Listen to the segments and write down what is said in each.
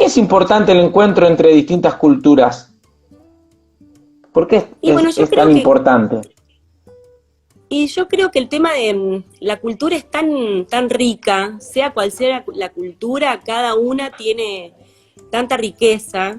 qué es importante el encuentro entre distintas culturas? ¿Por qué Y bueno, es tan importante? yo creo que el tema de la cultura es tan rica, sea cual sea la cultura, cada una tiene tanta riqueza,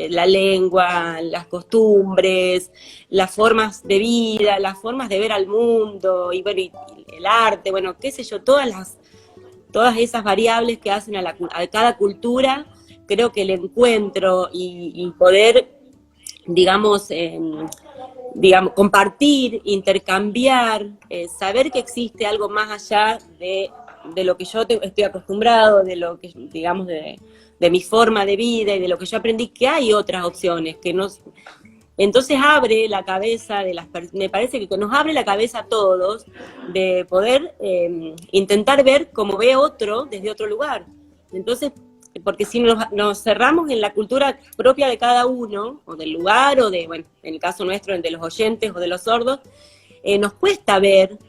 la lengua, las costumbres, las formas de vida, las formas de ver al mundo, y bueno, y el arte, bueno, qué sé yo, todas esas variables que hacen a cada cultura, creo que el encuentro y poder, digamos, compartir, intercambiar, saber que existe algo más allá de lo que yo estoy acostumbrado, de lo que, digamos, de mi forma de vida y de lo que yo aprendí, que hay otras opciones, que nos... Entonces abre la cabeza me parece que nos abre la cabeza a todos de poder intentar ver cómo ve otro desde otro lugar. Entonces, porque si nos cerramos en la cultura propia de cada uno, o del lugar, o de, bueno, en el caso nuestro, de los oyentes o de los sordos, nos cuesta ver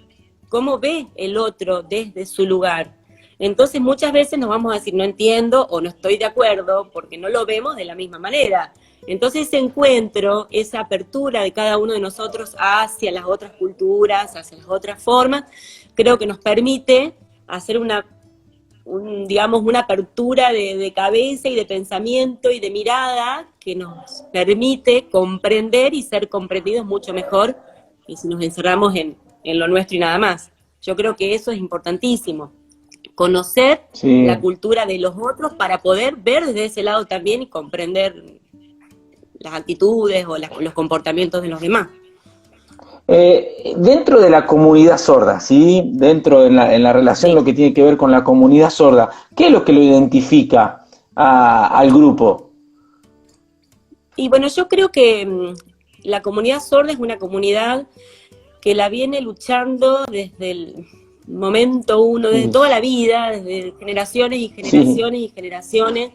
cómo ve el otro desde su lugar. Entonces muchas veces nos vamos a decir no entiendo o no estoy de acuerdo porque no lo vemos de la misma manera. Entonces ese encuentro, esa apertura de cada uno de nosotros hacia las otras culturas, hacia las otras formas, creo que nos permite hacer digamos, una apertura de cabeza y de pensamiento y de mirada que nos permite comprender y ser comprendidos mucho mejor que si nos encerramos en lo nuestro y nada más. Yo creo que eso es importantísimo, conocer la Sí. cultura de los otros para poder ver desde ese lado también y comprender las actitudes o los comportamientos de los demás. Dentro de la comunidad sorda, ¿sí? Dentro en la relación, Sí. lo que tiene que ver con la comunidad sorda, ¿qué es lo que lo identifica al grupo? Y bueno, yo creo que la comunidad sorda es una comunidad que la viene luchando desde el momento uno, desde Sí, toda la vida, desde generaciones y sí, generaciones y generaciones.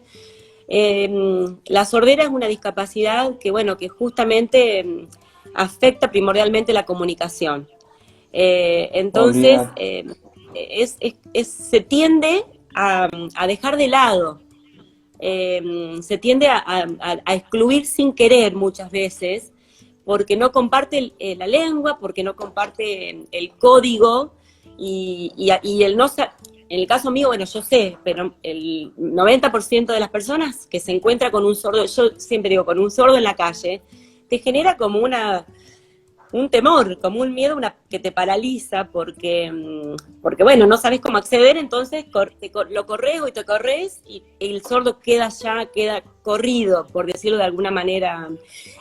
La sordera es una discapacidad que, bueno, que justamente afecta primordialmente la comunicación. Entonces, olvidar. se tiende a dejar de lado, se tiende a excluir sin querer muchas veces, porque no comparte la lengua, porque no comparte el código, y el no en el caso mío, bueno, yo sé, pero el 90% de las personas que se encuentra con un sordo, yo siempre digo, con un sordo en la calle, te genera como un temor, como un miedo que te paraliza porque bueno, no sabes cómo acceder, entonces lo corres y te corres y el sordo queda corrido, por decirlo de alguna manera.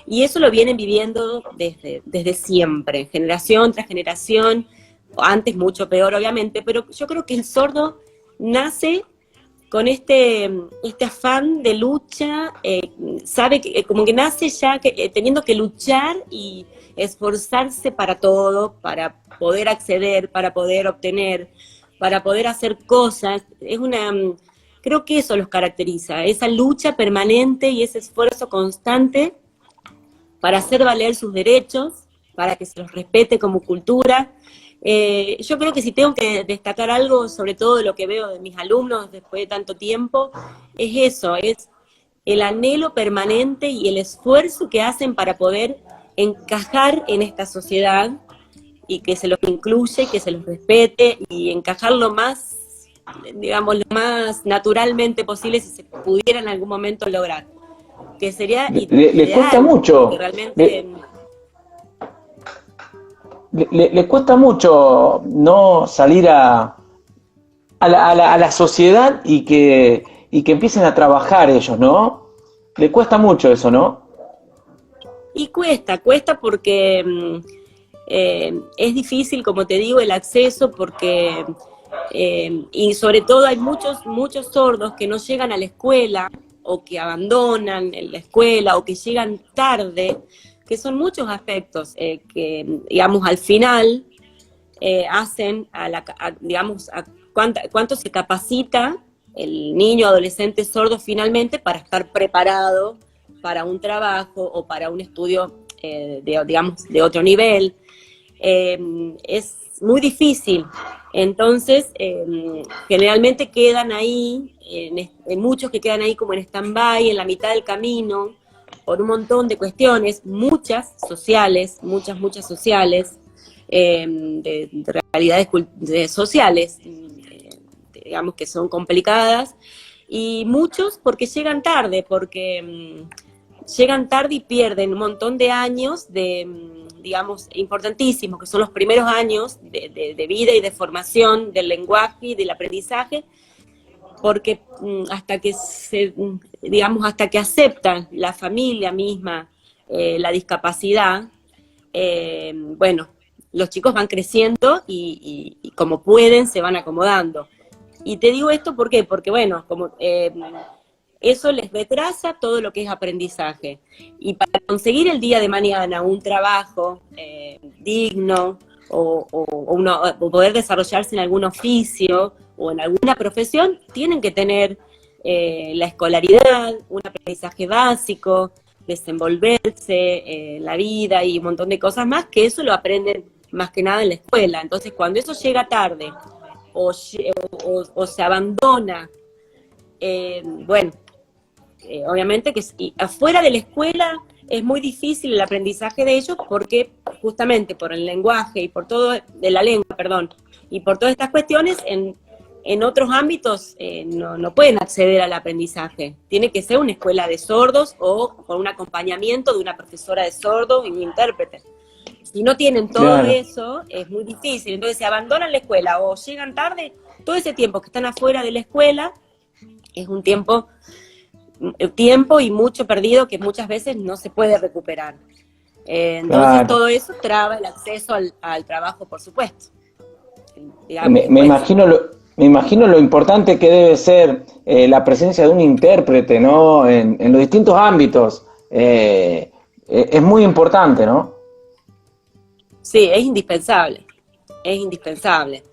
Y eso lo vienen viviendo desde siempre, generación tras generación, antes mucho peor obviamente, pero yo creo que el sordo nace con este afán de lucha, sabe que como que nace ya teniendo que luchar y esforzarse para todo, para poder acceder, para poder obtener, para poder hacer cosas. Creo que eso los caracteriza, esa lucha permanente y ese esfuerzo constante para hacer valer sus derechos, para que se los respete como cultura. Yo creo que si tengo que destacar algo, sobre todo de lo que veo de mis alumnos después de tanto tiempo, es eso, es el anhelo permanente y el esfuerzo que hacen para poder encajar en esta sociedad y que se los incluye, que se los respete y encajar lo más, digamos, lo más naturalmente posible si se pudiera en algún momento lograr, que sería Le cuesta ideal, porque mucho, realmente le cuesta mucho no salir a la sociedad y que empiecen a trabajar ellos, ¿no? Le cuesta mucho eso, ¿no? y cuesta porque es difícil, como te digo, el acceso porque, y sobre todo hay muchos sordos que no llegan a la escuela o que abandonan en la escuela o que llegan tarde, que son muchos aspectos que, digamos, al final hacen, digamos, cuánto se capacita el niño adolescente sordo finalmente para estar preparado para un trabajo o para un estudio, digamos, de otro nivel. Es muy difícil. Entonces, generalmente quedan ahí, en muchos que quedan ahí como en stand-by, en la mitad del camino, por un montón de cuestiones, muchas sociales, muchas sociales, de realidades sociales, digamos que son complicadas, y muchos porque llegan tarde, llegan tarde y pierden un montón de años digamos, importantísimos, que son los primeros años de vida y de formación del lenguaje y del aprendizaje, porque hasta que hasta que aceptan la familia misma la discapacidad, bueno, los chicos van creciendo y como pueden se van acomodando. Y te digo esto ¿por qué? Porque bueno, como eso les retrasa todo lo que es aprendizaje. Y para conseguir el día de mañana un trabajo digno o poder desarrollarse en algún oficio o en alguna profesión, tienen que tener la escolaridad, un aprendizaje básico, desenvolverse, la vida y un montón de cosas más, que eso lo aprenden más que nada en la escuela. Entonces, cuando eso llega tarde o se abandona, bueno, obviamente que afuera de la escuela es muy difícil el aprendizaje de ellos porque justamente por el lenguaje y por todo, de la lengua, perdón, y por todas estas cuestiones, en otros ámbitos no pueden acceder al aprendizaje. Tiene que ser una escuela de sordos o con un acompañamiento de una profesora de sordos y un intérprete. Si no tienen todo eso, es muy difícil. Entonces, si abandonan la escuela o llegan tarde, todo ese tiempo que están afuera de la escuela es un tiempo y mucho perdido que muchas veces no se puede recuperar. Entonces, todo eso traba el acceso al trabajo, por supuesto. Digamos, me imagino lo importante que debe ser la presencia de un intérprete, ¿no? En los distintos ámbitos. Es muy importante, ¿no? Sí, es indispensable, es indispensable.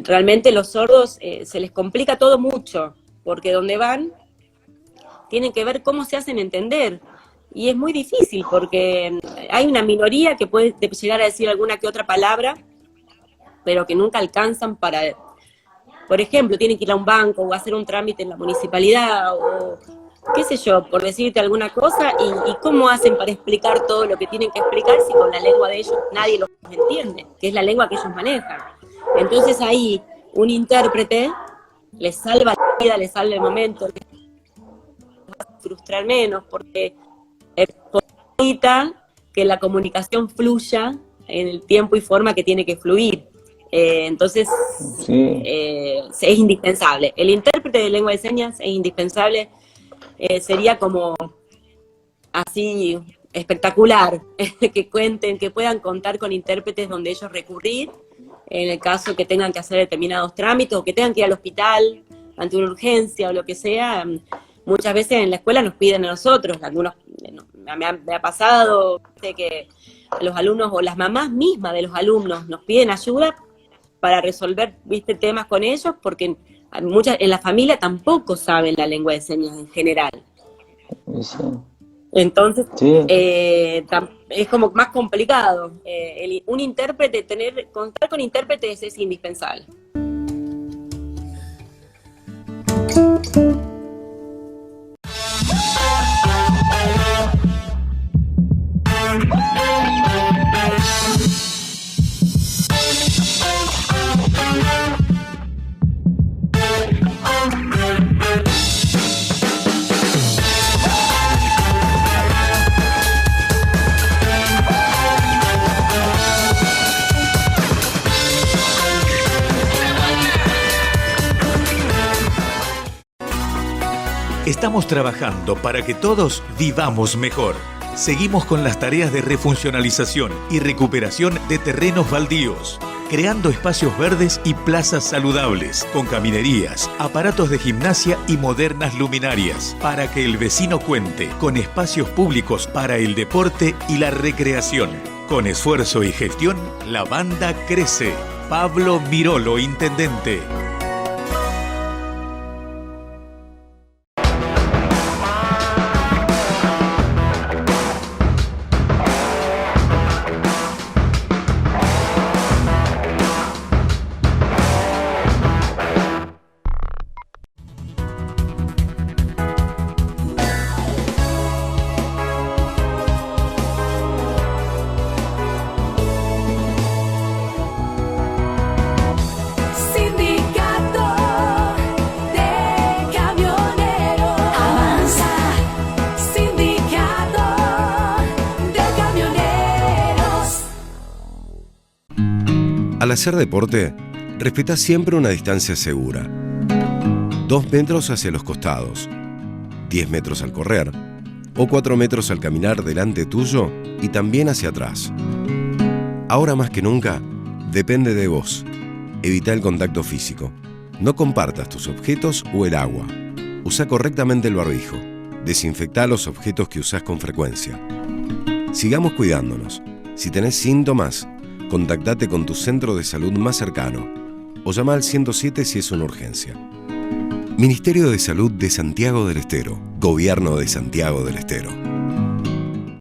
Realmente los sordos se les complica todo mucho, porque donde van tienen que ver cómo se hacen entender. Y es muy difícil, porque hay una minoría que puede llegar a decir alguna que otra palabra, pero que nunca alcanzan para, por ejemplo, tienen que ir a un banco o hacer un trámite en la municipalidad o qué sé yo, por decirte alguna cosa, y cómo hacen para explicar todo lo que tienen que explicar si con la lengua de ellos nadie los entiende, que es la lengua que ellos manejan. Entonces ahí un intérprete les salva la vida, les salva el momento, les va a frustrar menos, porque necesita que la comunicación fluya en el tiempo y forma que tiene que fluir. Entonces, sí. Es indispensable. El intérprete de lengua de señas es indispensable. Sería como así espectacular que cuenten, que puedan contar con intérpretes donde ellos recurrir en el caso que tengan que hacer determinados trámites o que tengan que ir al hospital ante una urgencia o lo que sea. Muchas veces en la escuela nos piden a nosotros, algunos, me ha pasado que los alumnos o las mamás mismas de los alumnos nos piden ayuda para resolver, viste, temas con ellos, porque en la familia tampoco saben la lengua de señas en general. Sí. Entonces, sí. Es como más complicado. Un intérprete, contar con intérpretes es indispensable. Estamos trabajando para que todos vivamos mejor. Seguimos con las tareas de refuncionalización y recuperación de terrenos baldíos, creando espacios verdes y plazas saludables, con caminerías, aparatos de gimnasia y modernas luminarias, para que el vecino cuente con espacios públicos para el deporte y la recreación. Con esfuerzo y gestión, la banda crece. Pablo Mirolo, intendente. Al hacer deporte, respetá siempre una distancia segura. 2 metros hacia los costados, 10 metros al correr o 4 metros al caminar delante tuyo y también hacia atrás. Ahora más que nunca, depende de vos. Evita el contacto físico. No compartas tus objetos o el agua. Usa correctamente el barbijo. Desinfectá los objetos que usás con frecuencia. Sigamos cuidándonos. Si tenés síntomas, contactate con tu centro de salud más cercano o llama al 107 si es una urgencia. Ministerio de Salud de Santiago del Estero. Gobierno de Santiago del Estero.